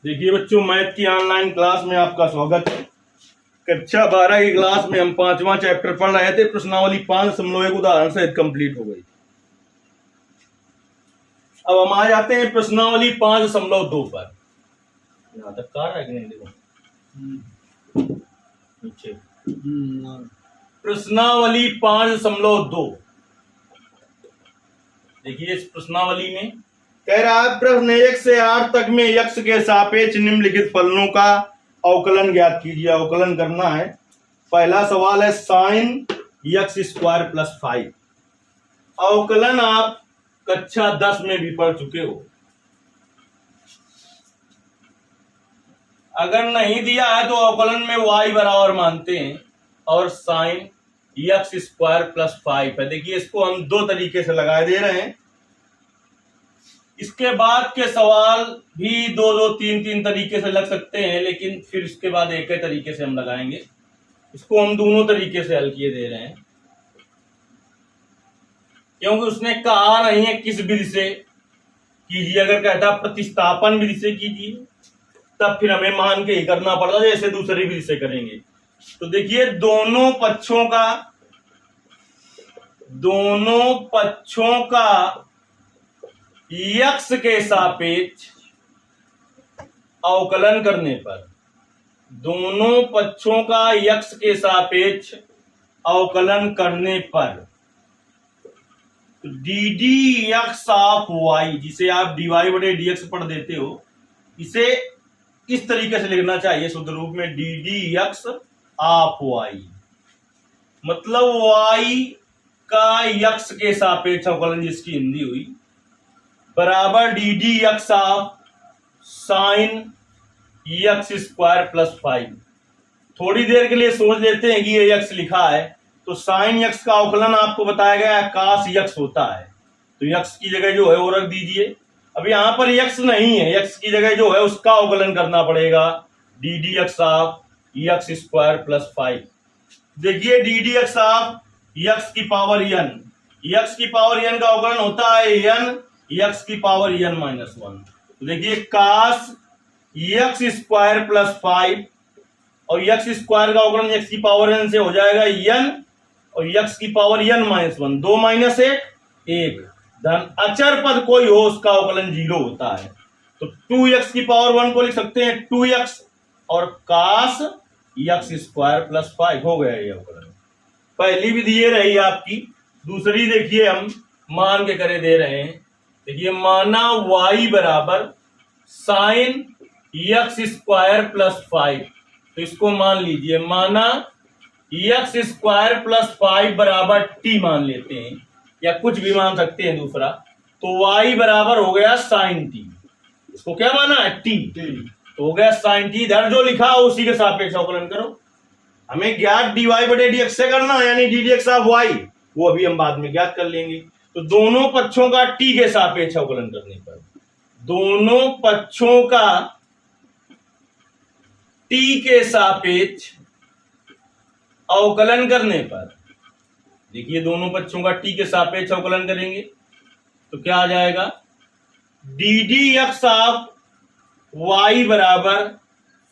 देखिए बच्चों, मैथ की ऑनलाइन क्लास में आपका स्वागत है। कक्षा 12 की क्लास में हम 5वां चैप्टर पढ़ रहे थे। प्रश्नावली 5.1 उदाहरण सहित कंप्लीट हो गई। अब हम आ जाते हैं प्रश्नावली 5.2 पर। यहाँ तक कार है कि नहीं? देखो नीचे प्रश्नावली 5.2। देखिए इस प्रश्नावली में कह रहा है, प्रश्न 1 से 8 तक में यक्ष के सापेक्ष निम्नलिखित फलनों का अवकलन ज्ञात कीजिए। अवकलन करना है। पहला सवाल है साइन यक्स स्क्वायर प्लस 5। अवकलन आप कक्षा 10 में भी पढ़ चुके हो। अगर नहीं दिया है तो अवकलन में y बराबर मानते हैं और साइन यक्स स्क्वायर प्लस 5 है। देखिए इसको हम दो तरीके से लगाए दे रहे हैं। इसके बाद के सवाल भी दो तीन तरीके से लग सकते हैं, लेकिन फिर इसके बाद एक ही तरीके से हम लगाएंगे। इसको हम दोनों तरीके से हल किए दे रहे हैं, क्योंकि उसने कहा नहीं है किस विधि से कीजिए। अगर कहता प्रतिस्थापन विधि से कीजिए तब फिर हमें मान के ही करना पड़ता, जैसे दूसरी विधि से करेंगे। तो देखिए दोनों पक्षों का यक्ष के सापेक्ष अवकलन करने पर, दोनों पक्षों का यक्ष के सापेक्ष अवकलन करने पर d d x of y, जिसे आप डीवाई बटे डीएक्स पढ़ देते हो, इसे इस तरीके से लिखना चाहिए शुद्ध रूप में, d d x of y. मतलब वाई का यक्ष के सापेक्ष अवकलन, जिसकी हिंदी हुई, बराबर d d x of sine x square plus 5। थोड़ी देर के लिए सोच लेते हैं कि ये यक्स लिखा है, तो साइन यक्स का अवकलन आपको बताया गया है कास यक्स होता है, तो यक्स की जगह जो है वो रख दीजिए। अब यहां पर यक्स नहीं है, यक्स की जगह जो है उसका अवकलन करना पड़ेगा, D d x of x square plus 5। देखिए D d x of x की पावर n, यक्स की पावर n का अवकलन होता है n यक्स की पावर n माइनस 1। तो देखिए कास यक्स स्क्वायर प्लस 5 और यक्स स्क्वायर का अवकलन यक्स की पावर n से हो जाएगा n और यक्स की पावर n माइनस 1। 2 माइनस 1 धन अचर पद कोई हो उसका अवकलन 0 होता है। तो 2x की पावर 1 को लिख सकते हैं 2x और कास यक्स स्क्वायर प्लस 5 हो गया ये अवकलन। पहली विधि ये रही आपकी। दूसरी देखिए हम मान के करे दे रहे हैं। देखिए माना y बराबर साइन यक्स स्क्वायर प्लस 5, तो इसको मान लीजिए, माना यक्स स्क्वायर प्लस 5 बराबर t मान लेते हैं, या कुछ भी मान सकते हैं दूसरा। तो y बराबर हो गया साइन t, इसको क्या माना है t, तो हो गया साइन t। इधर जो लिखा है उसी के सापेक्ष अवकलन करो। हमें ज्ञात dy बटे dx से करना है, यानी D d x of y, वो अभी हम बाद में ज्ञात कर लेंगे। तो दोनों पक्षों का t के सापेक्ष अवकलन करने पर, दोनों पक्षों का t के सापेक्ष अवकलन करने पर, देखिए दोनों पक्षों का t के सापेक्ष अवकलन करेंगे तो क्या आ जाएगा, d d x of y बराबर,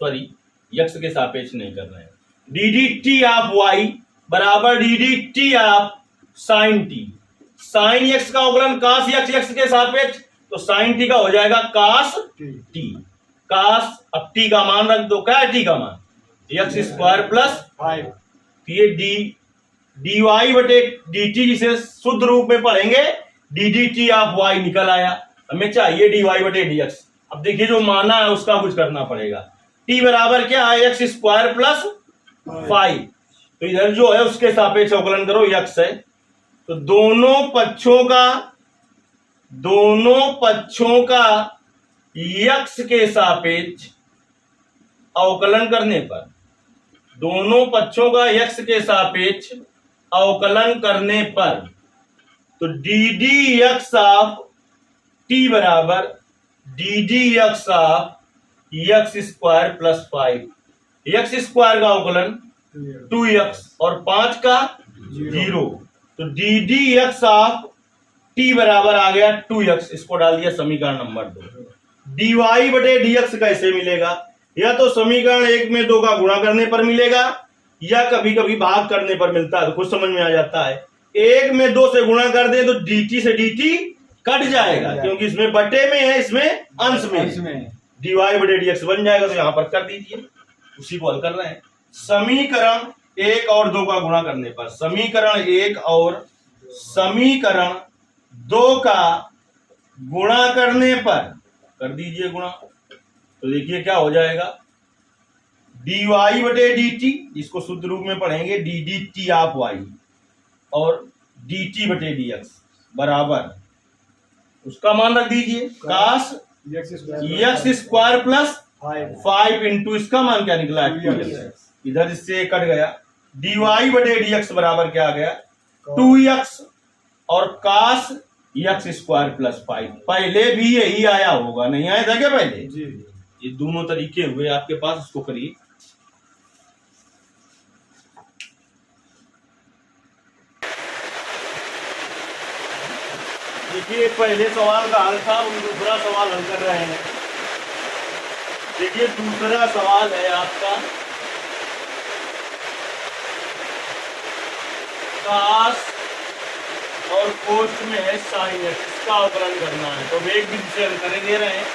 सॉरी यक्स के सापेक्ष नहीं कर रहे हैं, D d t of y बराबर d d t of sine t। Sign x का अवकलन कास यक्स के सापेक्ष, तो साइन t का हो जाएगा कास t। कास, अब t का मान रख दो, क्या है t का मान, यक्स स्क्वायर प्लस 5। ये डी वाई बटे डी टी, जिसे शुद्ध रूप में पढ़ेंगे d d t of y निकल आया। हमें चाहिए डी वाई बटे डी एक्स। अब देखिए जो माना है उसका कुछ करना पड़ेगा। t बराबर क्या है, एक्स स्क्वायर प्लस 5, तो इधर जो है उसके सापेक्ष अवकलन करो, यक्स है। तो दोनों पक्षों का यक्ष के सापेक्ष अवकलन करने पर, दोनों पक्षों का यक्ष के सापेक्ष अवकलन करने पर, तो d d x of t बराबर d d x of x square plus 5। X square का अवकलन 2x और 5 का 0, तो d d x of t बराबर आ गया 2x। इसको डाल दिया समीकरण नंबर 2। dy बटे dx कैसे मिलेगा? या तो समीकरण 1 में 2 का गुणा करने पर मिलेगा, या कभी कभी भाग करने पर मिलता है, तो कुछ समझ में आ जाता है। 1 में 2 से गुणा कर दे तो dt से dt कट जाएगा, क्योंकि इसमें बटे में है, इसमें अंश में dy बटे dx बन जाएगा। तो यहां पर कर दीजिए, उसी को हल कर रहे हैं। समीकरण 1 और 2 का गुणा करने पर, समीकरण 1 और समीकरण 2 का गुणा करने पर कर दीजिए गुणा, तो देखिए क्या हो जाएगा, dy बटे dt, इसको शुद्ध रूप में पढ़ेंगे d dt ऑफ y, और dt बटे dx बराबर, उसका मान रख दीजिए cos x square plus 5 into इसका मान क्या निकला है 2x, इधर इससे कट गया, dy बटे dx बराबर क्या आ गया 2x और cos x स्क्वायर प्लस 5। पहले भी यही आया होगा, नहीं आया था क्या पहले जी? ये दोनों तरीके हुए आपके पास, इसको करिए। देखिए पहले सवाल का हल था, हम दूसरा सवाल हल कर रहे हैं। देखिए दूसरा सवाल है आपका cos और कोष्ठ में है sin x, इसका अवकलन करना है। तो वेग विधि से हल कर दे रहे हैं।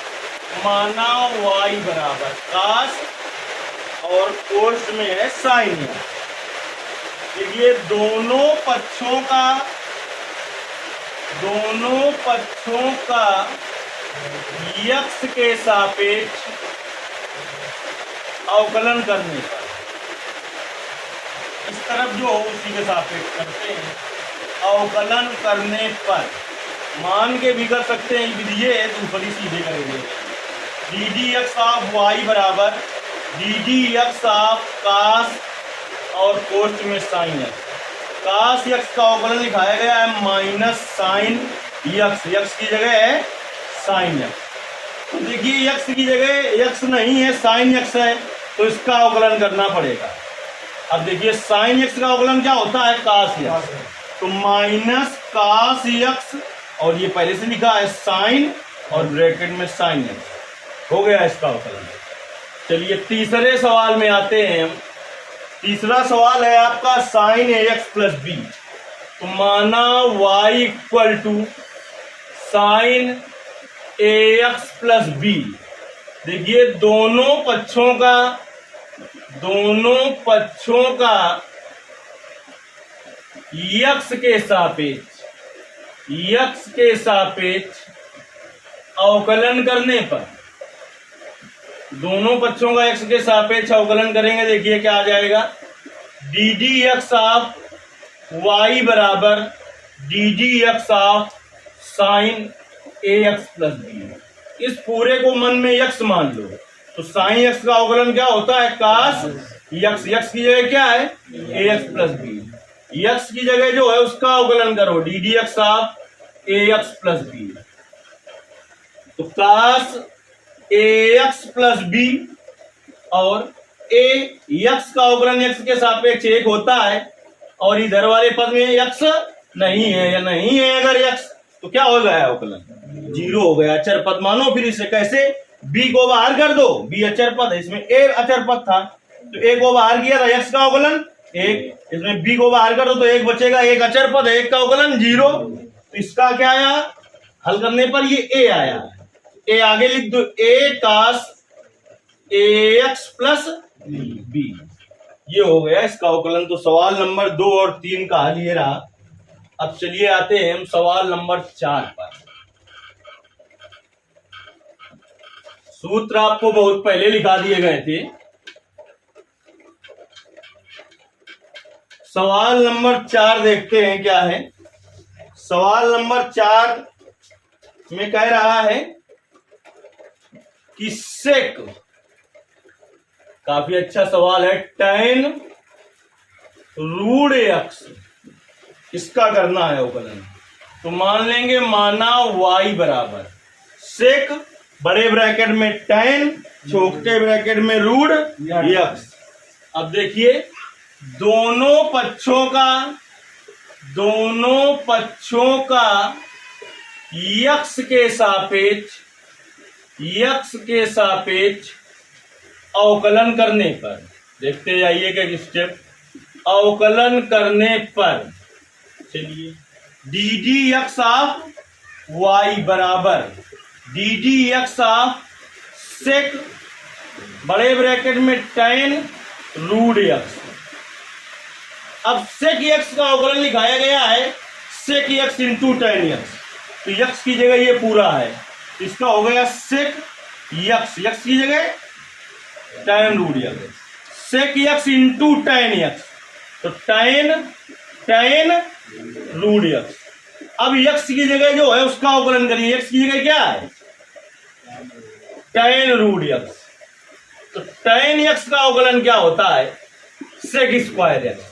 माना y बराबर cos और कोष्ठ में है sin x। देखिए दोनों पक्षों का x के सापेक्ष अवकलन करने पर, इस तरफ जो उसी के सापेक्ष करते हैं, अवकलन करने पर मान के भी कर सकते हैं, विधि है दूसरी सीधे करेंगे। D d x of y बराबर d d x of cos और कोष्ठ में साइन एक्स। कास एक्स का अवकलन लिखाया गया है माइनस साइन एक्स, एक्स की जगह है साइन एक्स। देखिए एक्स की जगह एक्स नहीं है, साइन एक्स है, तो इसका अवकलन करना पड़ेगा। अब देखिए साइन एक्स का अवकलन क्या होता है कास एक्स, तो माइनस कास एक्स और ये पहले से लिखा है साइन और ब्रैकेट में साइन एक्स, हो गया इसका अवकलन। चलिए तीसरे सवाल में आते हैं हम। तीसरा सवाल है आपका साइन ए एक्स प्लस बी। तो माना y equal to sine A x plus b. देखिए दोनों पक्षों का यक्स के सापेक्ष अवकलन करने पर, दोनों पक्षों का एक्स के सापेक्ष अवकलन करेंगे। देखिए क्या आ जाएगा, d d x of y बराबर d d x of sine A x plus b. इस पूरे को मन में एक्स मान लो, तो साइन एक्स का अवकलन क्या होता है कास एक्स, एक्स की जगह क्या है a x plus b, x की जगह जो है उसका अवकलन करो d d x of a x plus b. तो कास ए एक्स प्लस बी और ए एक्स का अवकलन एक्स के सापेक्ष एक होता है, और इधर वाले पद में एक्स नहीं है या नहीं है अगर एक्स, तो क्या हो गया अवकलन जीरो हो गया। अचर पद मानो फिर इसे कैसे, बी को बाहर कर दो, बी अचर पद है, इसमें ए अचर पद था तो ए को बाहर किया था, एक्स का अवकलन एक, इसमें बी को बाहर कर दो तो एक बचेगा, एक अचर पद है, एक का अवकलन जीरो। तो इसका क्या आया हल करने पर, ये ए आया, ए आगे लिख दो, ए कास ए एक्स प्लस बी, ये हो गया इसका अवकलन। तो सवाल नंबर 2 और 3 का हल ये रहा। अब चलिए आते हैं हम सवाल नंबर 4 पर। सूत्र आपको बहुत पहले लिखा दिए गए थे। सवाल नंबर 4 देखते हैं क्या है। सवाल नंबर 4 में कह रहा है कि सेक, काफी अच्छा सवाल है, tan रूट एक्स, इसका करना है अवकलन। तो मान लेंगे माना y बराबर सेक बड़े ब्रैकेट में tan छोटे ब्रैकेट में रूट एक्स। अब देखिए दोनों पक्षों का यक्स के सापेक्ष यक्स के सापेक्ष अवकलन करने पर, देखते जाइए कि स्टेप, अवकलन करने पर चलिए d d x of y बराबर d d x of sec बड़े ब्रैकेट में tan रूट एक्स। अब सेक एक्स का अवकलन लिखाया गया है sec x into tan x, तो एक्स की जगह ये पूरा है, इसका हो गया सेक एक्स, एक्स की जगह tan root x, sec x into tan x, तो tan रूट एक्स। अब एक्स की जगह जो है उसका अवकलन करिए, एक्स की जगह क्या है tan रूट एक्स, तो tan एक्स का अवकलन क्या होता है sec square x,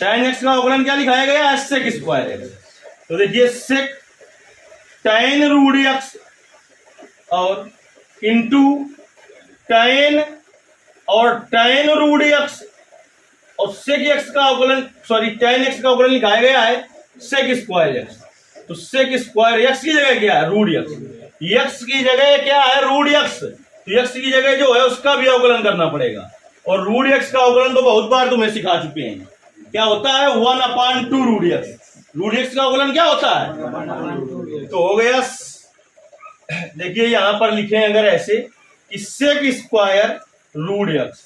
tan x का अवकलन क्या लिखाया गया है सेक स्क्वायर एक्स, तो देखिए सेक tan रूट एक्स और इंटू tan और tan रूट एक्स और सेक एक्स का अवकलन tan एक्स का अवकलन लिखाया गया है सेक स्क्वायर एक्स, तो सेक स्क्वायर एक्स की जगह क्या है रूट एक्स, एक्स की जगह क्या है रूट एक्स, तो एक्स की जगह जो है उसका भी अवकलन करना पड़ेगा, और रूट एक्स का अवकलन तो बहुत बार तुम्हें सिखा चुके हैं, क्या होता है 1/2 रूट एक्स, रूट एक्स का अवकलन क्या होता है, तो हो गया। देखिए यहां पर लिखे अगर ऐसे कि sec square root x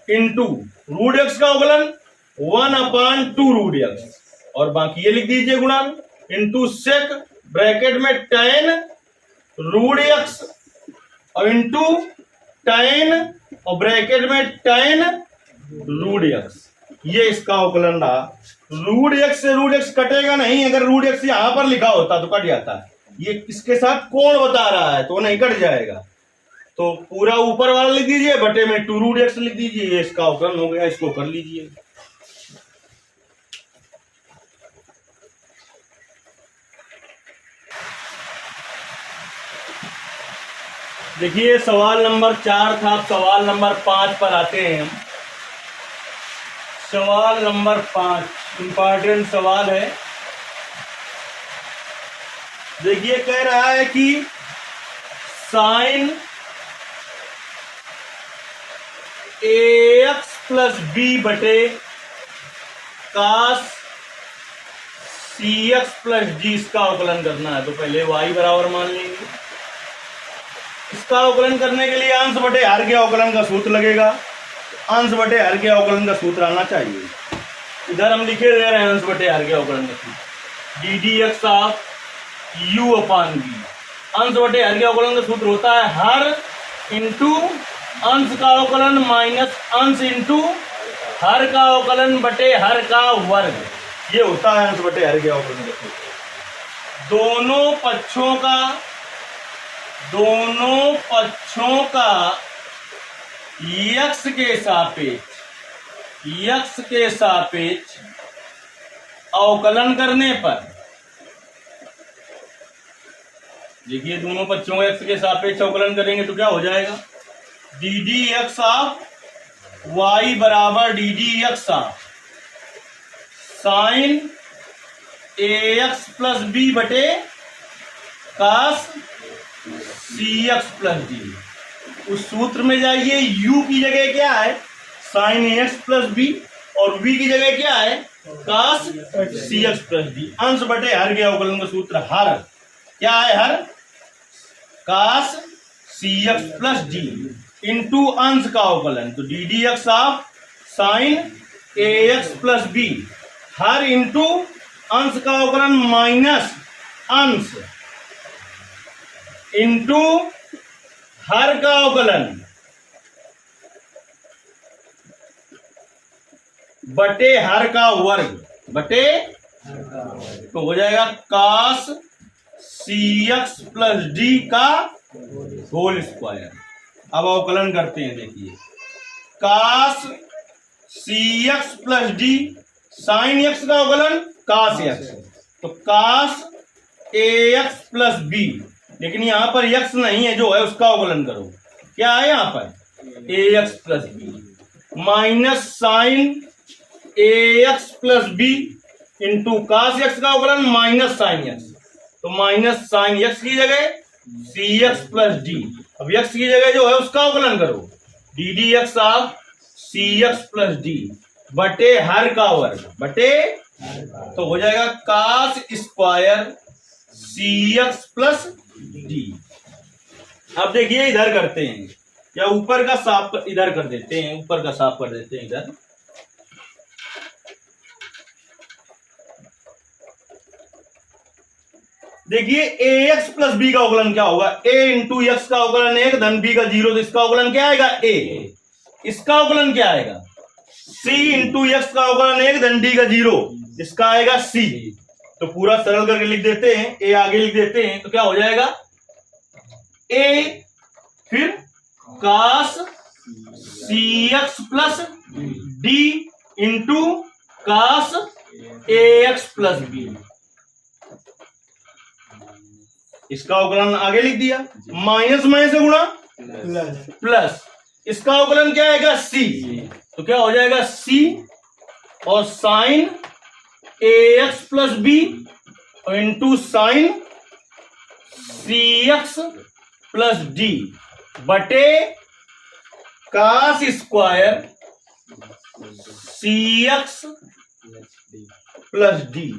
into root x का अवकलन 1/2 रूट एक्स, और बाकी ये लिख दीजिए गुणन इंटू सेक ब्रैकेट में tan रूट एक्स और इंटू tan और ब्रैकेट में tan रूट एक्स, ये इसका अवकलन रहा। रूट एक्स से रूट एक्स कटेगा नहीं, अगर रूट एक्स यहां पर लिखा होता तो कट जाता है, ये इसके साथ कोण बता रहा है तो नहीं कट जाएगा, तो पूरा ऊपर वाला लिख दीजिए बटे में 2 रूट एक्स लिख दीजिए, ये इसका अवकलन हो गया, इसको कर लीजिए। देखिए सवाल नंबर 4 था, सवाल नंबर 5 पर आते हैं हम। सवाल नंबर 5 इंपॉर्टेंट सवाल है। देखिए कह रहा है कि साइन ax प्लस बी बटे कास cx प्लस डी, इसका अवकलन करना है, तो पहले y बराबर मान लेंगे। इसका अवकलन करने के लिए अंश बटे हर के अवकलन का सूत्र लगेगा, अंश बटे हर के अवकलन का सूत्र आना चाहिए। इधर हम लिखे दे रहे हैं अंश बटे हर के अवकलन का सूत्र d d x of u upon v. अंश बटे हर के अवकलन का सूत्र होता है हर इंटू अंश का अवकलन माइनस अंश इंटू हर का अवकलन बटे हर का वर्ग, ये होता है अंश बटे हर के अवकलन का सूत्र। दोनों पक्षों का यक्स के सापेक्ष अवकलन करने पर, देखिए दोनों पक्षों का एक्स के सापेक्ष अवकलन करेंगे तो क्या हो जाएगा d d x of y बराबर d d x of sine A x plus B बटे कास सी एक्स प्लस डी। उस सूत्र में जाइए, u की जगह क्या है साइन ए एक्स प्लस बी और v की जगह क्या है कास सी एक्स प्लस डी। अंश बटे हर के अवकलन का सूत्र हर क्या है हर कास सी एक्स प्लस डी इंटू अंश का अवकलन, तो d d x of sine A x plus b हर इंटू अंश का अवकलन माइनस अंश इंटू हर का अवकलन बटे हर का वर्ग बटे, तो हो जाएगा कास सी एक्स प्लस डी का होल स्क्वायर। अब अवकलन करते हैं, देखिए कास सी x plus d sine x का अवकलन कास एक्स, तो कास ए एक्स प्लस बी, लेकिन यहां पर एक्स नहीं है जो है उसका अवकलन करो, क्या है यहां पर a x plus b minus sine A x plus B into cos x का अवकलन माइनस साइन एक्स, तो माइनस साइन एक्स की जगह सी एक्स प्लस डी अब x की जगह जो है उसका अवकलन करो, d d x of c x plus D बटे हर का वर्ग बटे, तो हो जाएगा कास स्क्वायर सी एक्स प्लस डी। अब देखिए इधर करते हैं, या ऊपर का साफ इधर कर देते हैं, ऊपर का साफ कर देते हैं इधर। देखिए ए एक्स प्लस बी का अवकलन क्या होगा, ए इंटू एक्स का अवकलन 1 धन बी का 0, तो इसका अवकलन क्या आएगा ए। इसका अवकलन क्या आएगा सी इंटू एक्स का अवकलन 1 धन डी का 0, इसका आएगा सी। तो पूरा सरल करके लिख देते हैं, ए आगे लिख देते हैं, तो क्या हो जाएगा ए फिर कास सी x plus D into cos ए एक्स प्लस बी। इसका अवकलन आगे लिख दिया, माइनस माइनस से गुणा प्लस, इसका अवकलन क्या आएगा सी, तो क्या हो जाएगा सी और साइन ए x plus B into sine C x plus D बटे कास स्क्वायर सी एक्स प्लस डी।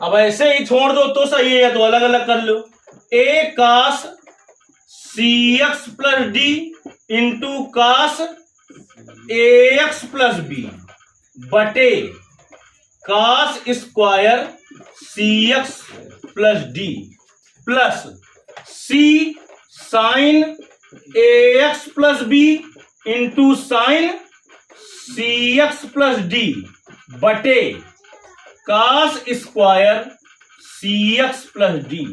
अब ऐसे ही छोड़ दो तो सही है, तो अलग अलग कर लो, A cos C x plus D into cos A x plus B बटे कास स्क्वायर सी x plus D plus C sine ए x plus B into sine C x plus D बटे कास स्क्वायर सी x plus D.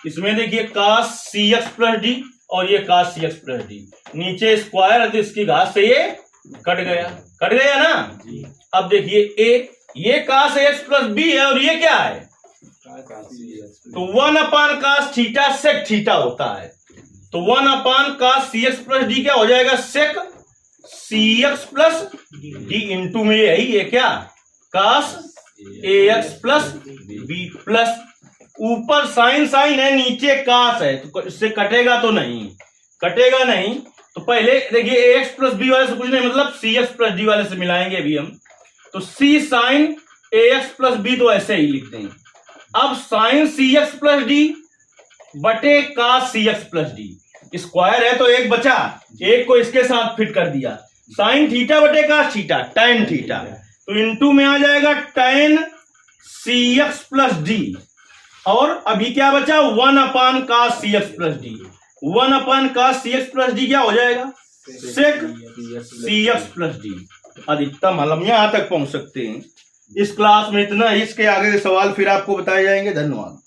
इसमें देखिए cos सी x plus D और ये cos सी x plus D, नीचे square है तो इसकी घात से ये कट गया ना। अब देखिए ए, ये कास एक्स प्लस बी है और ये क्या है, तो 1 कास थीटा सेक थीटा होता है, तो 1 कास सी एक्स प्लस डी क्या हो जाएगा सेक सी एक्स प्लस डी इंटू में यही है क्या कास ए एक्स प्लस बी प्लस ऊपर साइन साइन है नीचे कास है, तो इससे कटेगा तो नहीं, कटेगा नहीं। तो पहले देखिए ए एक्स प्लस बी वाले से कुछ नहीं मतलब सी एक्स प्लस डी वाले से मिलाएंगे अभी हम, तो सी साइन ए एक्स प्लस बी तो ऐसे ही लिख देंगे। अब sign C x plus D बटे कास सी एक्स प्लस डी, स्क्वायर है तो एक बचा, एक को इसके साथ फिट कर दिया, साइन थीटा बटे कास थीटा tan थीटा, तो इंटू में आ जाएगा tan सी एक्स प्लस डी, और अभी क्या बचा 1 कास सी एक्स प्लस डी, 1 कास सी एक्स प्लस डी क्या हो जाएगा सेक सी एक्स प्लस डी। अधिकतम हल हम यहां तक पहुंच सकते हैं। इस क्लास में इतना, इसके आगे के सवाल फिर आपको बताए जाएंगे। धन्यवाद।